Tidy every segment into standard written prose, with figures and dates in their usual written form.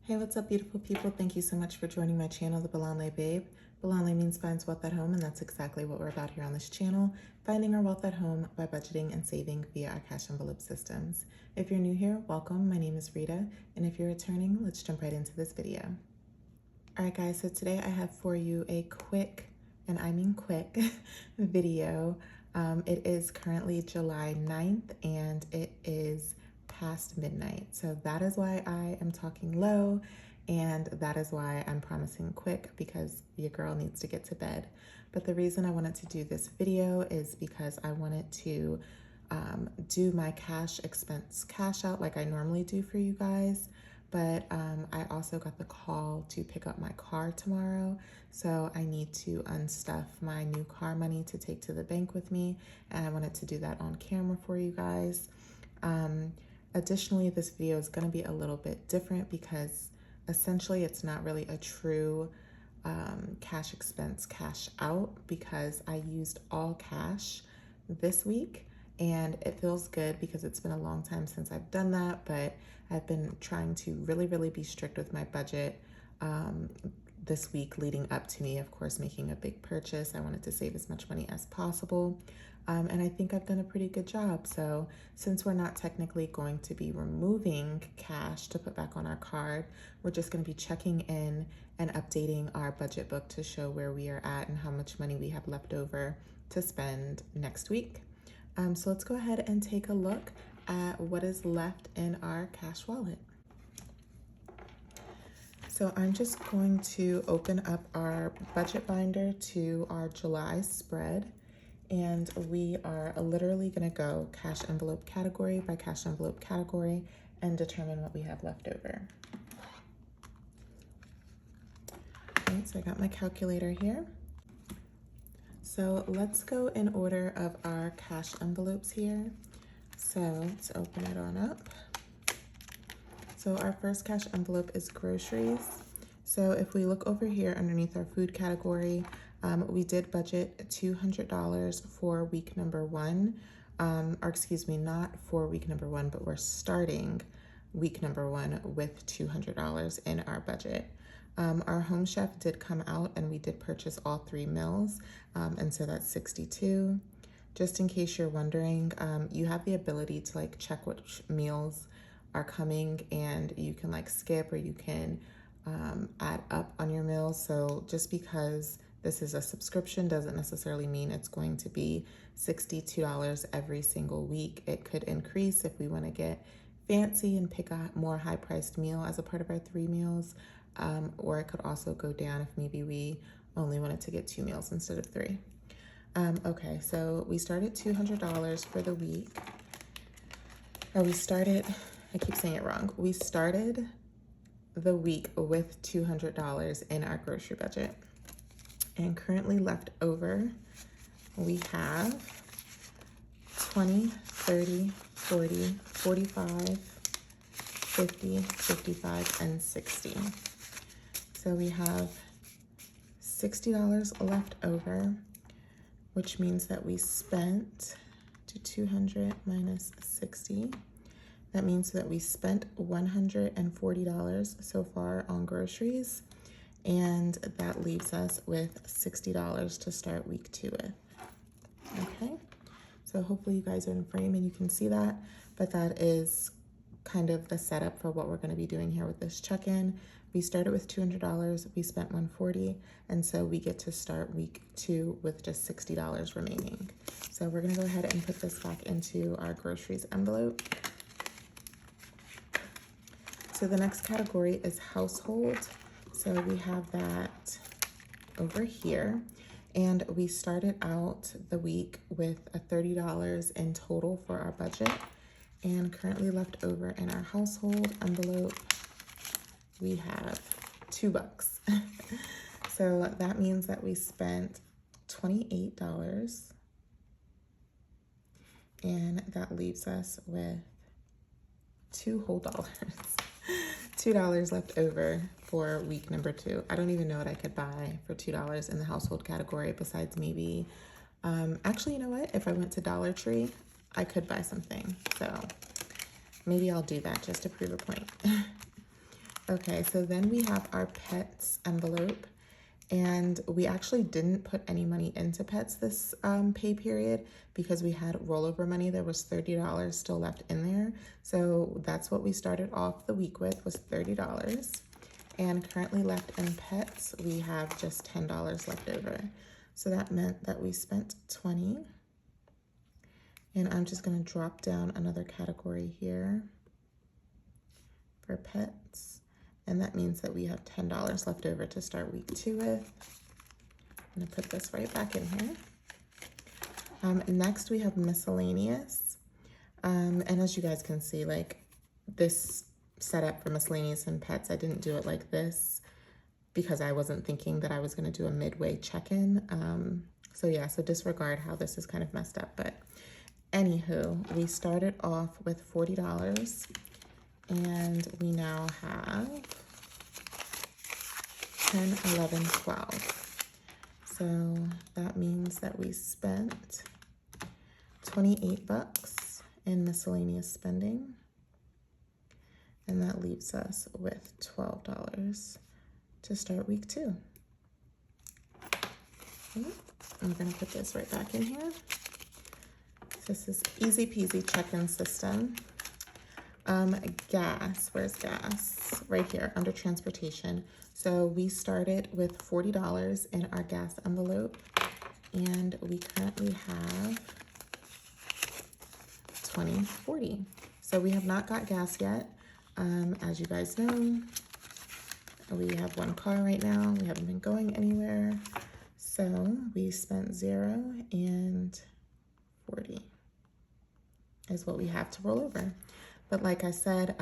Hey, what's up, beautiful people? Thank you so much for joining my channel, The Balanle Babe. Balanle means finds wealth at home, and that's exactly what we're about here on this channel, finding our wealth at home by budgeting and saving via our cash envelope systems. If you're new here, welcome. My name is Rita, and if you're returning, let's jump right into this video. All right, guys, so today I have for you a quick, and I mean quick, video. It is currently July 9th, and it is past midnight. So that is why I am talking low, and that is why I'm promising quick, because your girl needs to get to bed. But the reason I wanted to do this video is because I wanted to do my cash expense cash out like I normally do for you guys. But I also got the call to pick up my car tomorrow, so I need to unstuff my new car money to take to the bank with me, and I wanted to do that on camera for you guys. Additionally, this video is going to be a little bit different because essentially it's not really a true cash expense cash out, because I used all cash this week. And it feels good because it's been a long time since I've done that, but I've been trying to really be strict with my budget this week leading up to me, of course, making a big purchase. I wanted to save as much money as possible. And I think I've done a pretty good job. So since we're not technically going to be removing cash to put back on our card, we're just going to be checking in and updating our budget book to show where we are at and how much money we have left over to spend next week. So let's go ahead and take a look at what is left in our cash wallet. So I'm just going to open up our budget binder to our July spread, and we are literally going to go cash envelope category by cash envelope category and determine what we have left over. All right, so I got my calculator here. So let's go in order of our cash envelopes here. So let's open it on up. So our first cash envelope is groceries. So if we look over here underneath our food category, we did budget $200 for week number one. Or excuse me, not for week number one, but we're starting week number one with $200 in our budget. Our home chef did come out and we did purchase all 3 meals, and so that's $62. Just in case you're wondering, you have the ability to like check which meals are coming, and you can like skip or you can add up on your meals. So just because this is a subscription doesn't necessarily mean it's going to be $62 every single week. It could increase if we want to get fancy and pick a more high-priced meal as a part of our 3 meals. Or it could also go down if maybe we only wanted to get 2 meals instead of 3. Okay, so we started $200 for the week. Or we started, I keep saying it wrong. We started the week with $200 in our grocery budget. And currently left over, we have 20, 30, 40, 45, 50, 55, and 60. So we have $60 left over, which means that we spent to 200 minus 60. That means that we spent $140 so far on groceries, and that leaves us with $60 to start week 2 with. Okay, so hopefully you guys are in frame and you can see that, but that is kind of the setup for what we're going to be doing here with this check-in. We started with $200, we spent $140, and so we get to start week 2 with just $60 remaining. So we're going to go ahead and put this back into our groceries envelope. So the next category is household. So we have that over here, and we started out the week with a $30 in total for our budget, and currently left over in our household envelope we have $2. So that means that we spent $28, and that leaves us with $2 whole. $2 left over for week number 2. I don't even know what I could buy for $2 in the household category besides maybe, actually, you know what? If I went to Dollar Tree, I could buy something. So maybe I'll do that just to prove a point. Okay, so then we have our pets envelope, and we actually didn't put any money into pets this pay period because we had rollover money. There was $30 still left in there. So that's what we started off the week with, was $30. And currently left in pets, we have just $10 left over. So that meant that we spent $20. And I'm just gonna drop down another category here for pets. And that means that we have $10 left over to start week 2 with. I'm gonna put this right back in here. Next we have miscellaneous. And as you guys can see, like this setup for miscellaneous and pets, I didn't do it like this because I wasn't thinking that I was gonna do a midway check-in. So yeah, so disregard how this is kind of messed up. But anywho, we started off with $40 and we now have 10, 11, 12. So that means that we spent $28 in miscellaneous spending. And that leaves us with $12 to start week 2. Okay. I'm gonna put this right back in here. This is easy peasy check-in system. Gas, where's gas? Right here, under transportation. So we started with $40 in our gas envelope, and we currently have $20.40. So we have not got gas yet. As you guys know, we have one car right now. We haven't been going anywhere. So we spent $0 and $40 is what we have to roll over. But like I said,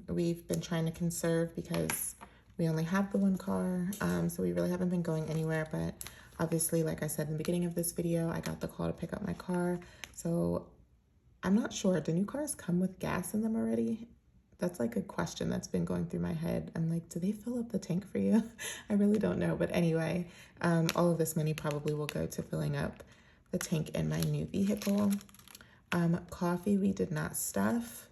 we've been trying to conserve because we only have the one car. So we really haven't been going anywhere. But obviously, like I said in the beginning of this video, I got the call to pick up my car. So I'm not sure, do new cars come with gas in them already? That's like a question that's been going through my head. I'm like, do they fill up the tank for you? I really don't know. But anyway, all of this money probably will go to filling up the tank in my new vehicle. Coffee, we did not stuff.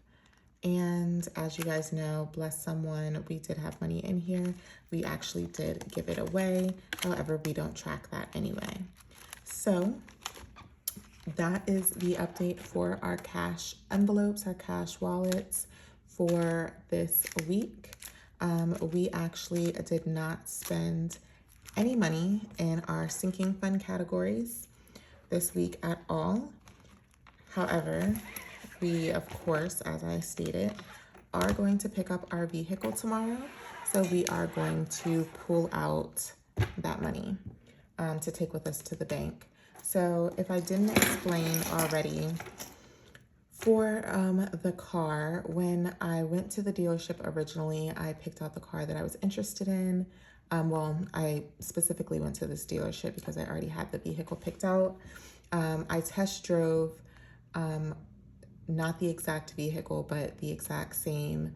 And as you guys know, bless someone, we did have money in here. We actually did give it away. However, we don't track that anyway. So that is the update for our cash envelopes, our cash wallets for this week. We actually did not spend any money in our sinking fund categories this week at all. However, we, of course, as I stated, are going to pick up our vehicle tomorrow. So we are going to pull out that money to take with us to the bank. So if I didn't explain already, for the car, when I went to the dealership originally, I picked out the car that I was interested in. Well, I specifically went to this dealership because I already had the vehicle picked out. I test drove not the exact vehicle, but the exact same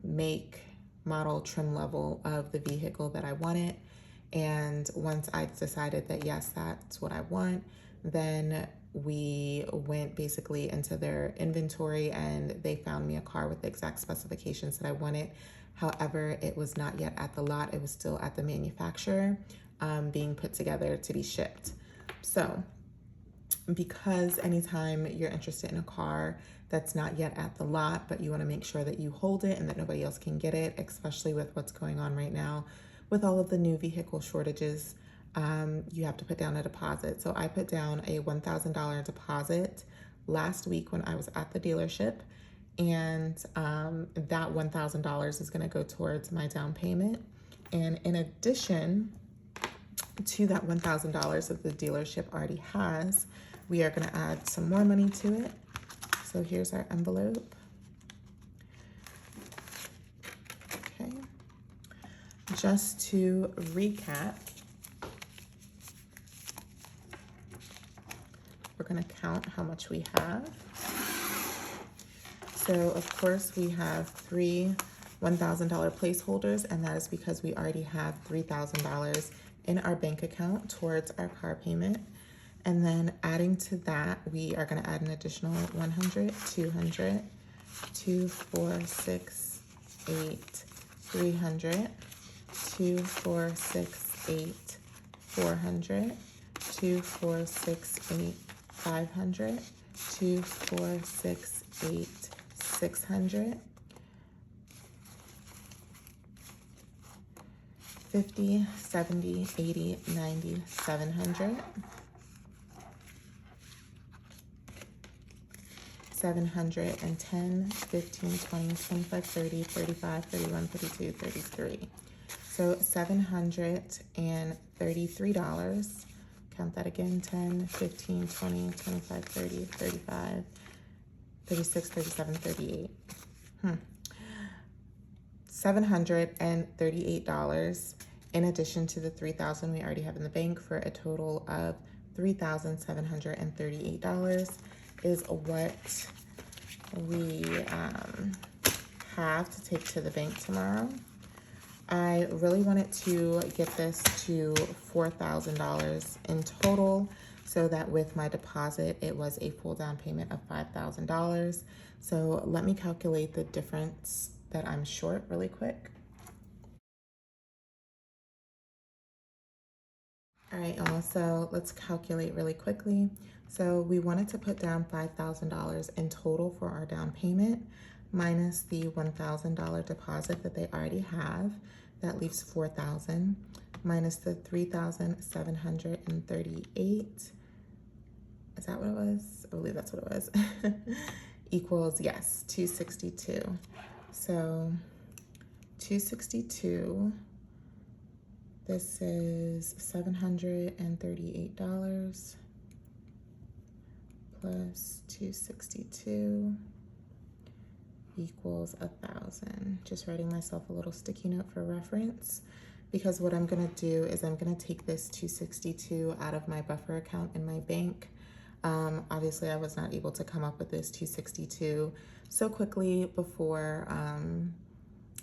make, model, trim level of the vehicle that I wanted. And once I decided that, yes, that's what I want, then we went basically into their inventory and they found me a car with the exact specifications that I wanted. However, it was not yet at the lot. It was still at the manufacturer being put together to be shipped. So because anytime you're interested in a car that's not yet at the lot, but you want to make sure that you hold it and that nobody else can get it, especially with what's going on right now with all of the new vehicle shortages, you have to put down a deposit. So I put down a $1,000 deposit last week when I was at the dealership, and that $1,000 is going to go towards my down payment. And in addition to that $1,000 that the dealership already has, we are going to add some more money to it. So here's our envelope. Okay. Just to recap, we're going to count how much we have. So of course we have 3 $1,000 placeholders, and that is because we already have $3,000 in our bank account towards our car payment. And then adding to that, we are going to add an additional 100, 200, 2, 4, 6, 8, 300, 2, 4, 6, 8, 400, 2, 4, 6, 8, 500, 2, 4, 6, 8, 600, 50, 70, 80, 90, 700, 710, 15, 20, 25, 30, 35, 31, 32, 33. So $733. Count that again, 10, 15, 20, 25, 30, 35, 36, 37, 38. $738 in addition to the $3,000 we already have in the bank, for a total of $3,738 is what we have to take to the bank tomorrow. I really wanted to get this to $4,000 in total, so that with my deposit, it was a full down payment of $5,000. So let me calculate the difference that I'm short really quick. All right, y'all, so let's calculate really quickly. So we wanted to put down $5,000 in total for our down payment, minus the $1,000 deposit that they already have. That leaves $4,000, minus the $3,738. Is that what it was? I believe that's what it was. Equals, yes, $262. So $262. This is $738 plus 262 equals 1,000. Just writing myself a little sticky note for reference, because what I'm gonna do is I'm gonna take this 262 out of my buffer account in my bank. Obviously I was not able to come up with this 262 so quickly before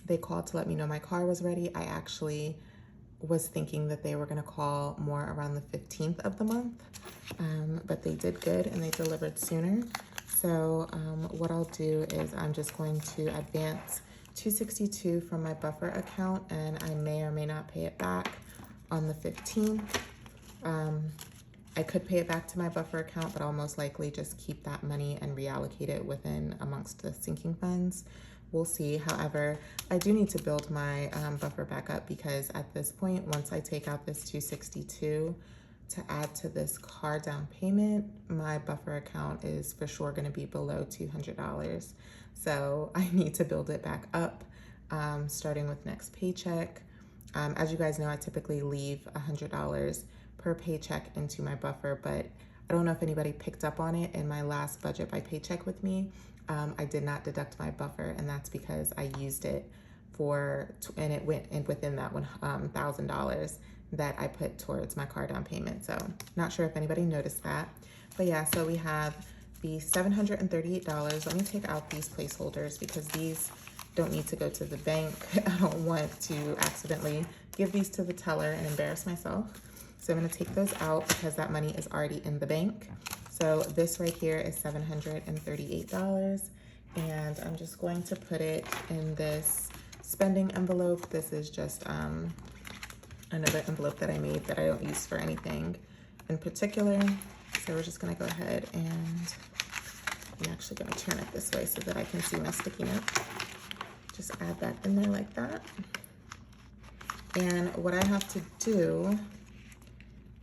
they called to let me know my car was ready. I actually was thinking that they were gonna call more around the 15th of the month, but they did good and they delivered sooner. So what I'll do is I'm just going to advance 262 from my buffer account, and I may or may not pay it back on the 15th. I could pay it back to my buffer account, but I'll most likely just keep that money and reallocate it within amongst the sinking funds. We'll see. However, I do need to build my buffer back up, because at this point, once I take out this 262 to add to this car down payment, my buffer account is for sure going to be below $200. So I need to build it back up, starting with next paycheck. As you guys know, I typically leave $100 per paycheck into my buffer, but I don't know if anybody picked up on it in my last budget by paycheck with me. I did not deduct my buffer, and that's because I used it and it went in within that $1,000 that I put towards my car down payment. So not sure if anybody noticed that, but yeah, so we have the $738. Let me take out these placeholders because these don't need to go to the bank. I don't want to accidentally give these to the teller and embarrass myself. So I'm gonna take those out because that money is already in the bank. So this right here is $738, and I'm just going to put it in this spending envelope. This is just another envelope that I made that I don't use for anything in particular. So we're just gonna go ahead and I'm actually gonna turn it this way so that I can see my sticky note. Just add that in there like that. And what I have to do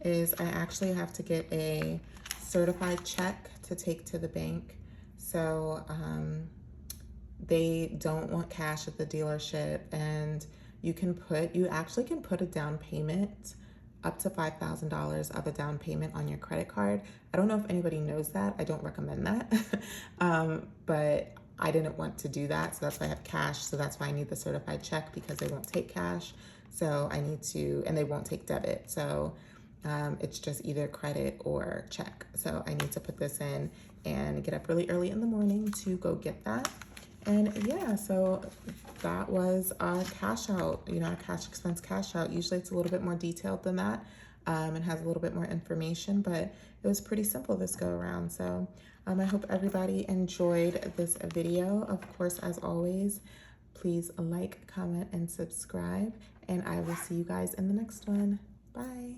is I actually have to get a certified check to take to the bank. So they don't want cash at the dealership, and you actually can put a down payment up to $5,000 of a down payment on your credit card. I don't know if anybody knows that. I don't recommend that. But I didn't want to do that, so that's why I have cash. So that's why I need the certified check, because they won't take cash. So I need to, and they won't take debit. So it's just either credit or check. So I need to put this in and get up really early in the morning to go get that. And yeah, so that was our cash out, our cash expense cash out. Usually it's a little bit more detailed than that and has a little bit more information, but it was pretty simple this go around. So I hope everybody enjoyed this video. Of course, as always, Please like, comment, and subscribe, and I will see you guys in the next one. Bye.